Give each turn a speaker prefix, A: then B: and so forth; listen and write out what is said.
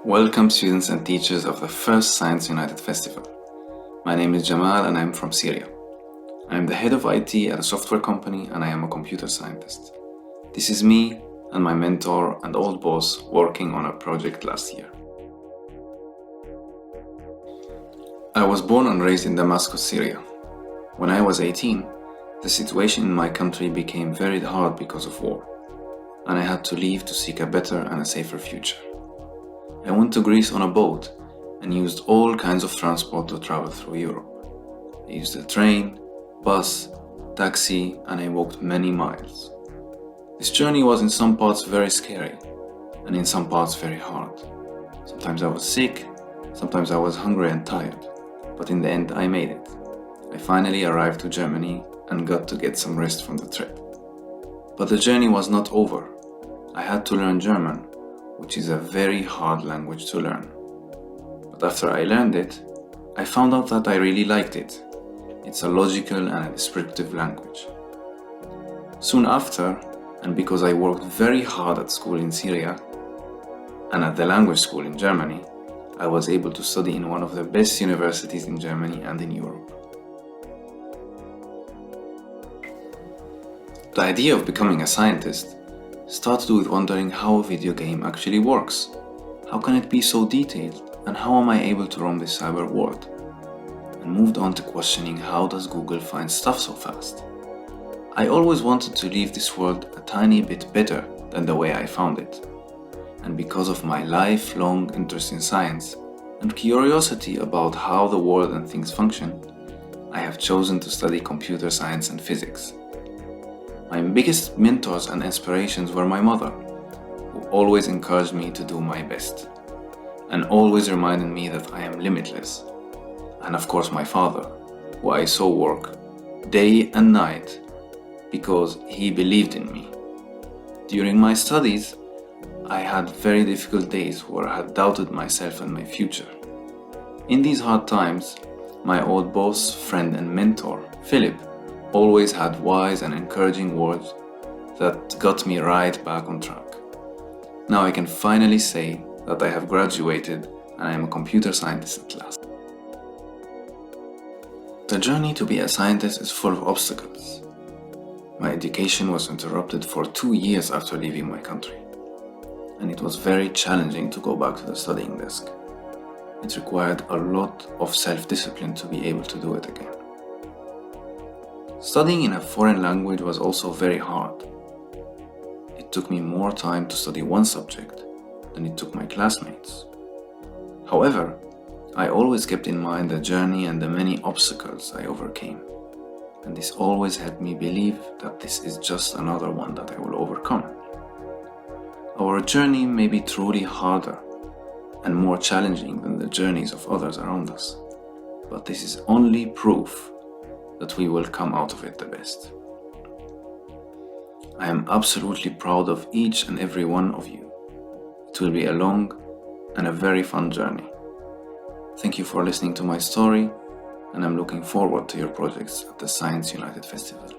A: Welcome students and teachers of the first Science United Festival. My name is Jamal and I am from Syria. I am the head of IT at a software company and I am a computer scientist. This is me and my mentor and old boss working on a project last year. I was born and raised in Damaskus, Syria. When I was 18, the situation in my country became very hard because of war, and I had to leave to seek a better and a safer future. I went to Greece on a boat and used all kinds of transport to travel through Europe. I used a train, bus, taxi, and I walked many miles. This journey was in some parts very scary, and in some parts very hard. Sometimes I was sick, sometimes I was hungry and tired, but in the end I made it. I finally arrived to Germany and got to get some rest from the trip. But the journey was not over. I had to learn German, which is a very hard language to learn. But after I learned it, I found out that I really liked it. It's a logical and a descriptive language. Soon after, and because I worked very hard at school in Syria and at the language school in Germany, I was able to study in one of the best universities in Germany and in Europe. The idea of becoming a scientist started with wondering how a video game actually works. How can it be so detailed, and how am I able to roam this cyber world? And moved on to questioning how does Google find stuff so fast? I always wanted to leave this world a tiny bit better than the way I found it. And because of my lifelong interest in science and curiosity about how the world and things function, I have chosen to study computer science and physics. My biggest mentors and inspirations were my mother, who always encouraged me to do my best, and always reminded me that I am limitless. And of course my father, who I saw work day and night because he believed in me. During my studies, I had very difficult days where I had doubted myself and my future. In these hard times, my old boss, friend and mentor, Philip, always had wise and encouraging words that got me right back on track. Now I can finally say that I have graduated and I am a computer scientist at last. The journey to be a scientist is full of obstacles. My education was interrupted for 2 years after leaving my country, and it was very challenging to go back to the studying desk. It required a lot of self-discipline to be able to do it again. Studying in a foreign language was also very hard. It took me more time to study one subject than it took my classmates. However, I always kept in mind the journey and the many obstacles I overcame, and this always helped me believe that this is just another one that I will overcome. Our journey may be truly harder and more challenging than the journeys of others around us, but this is only proof that we will come out of it the best. I am absolutely proud of each and every one of you. It will be a long and a very fun journey. Thank you for listening to my story, and I'm looking forward to your projects at the Science United Festival.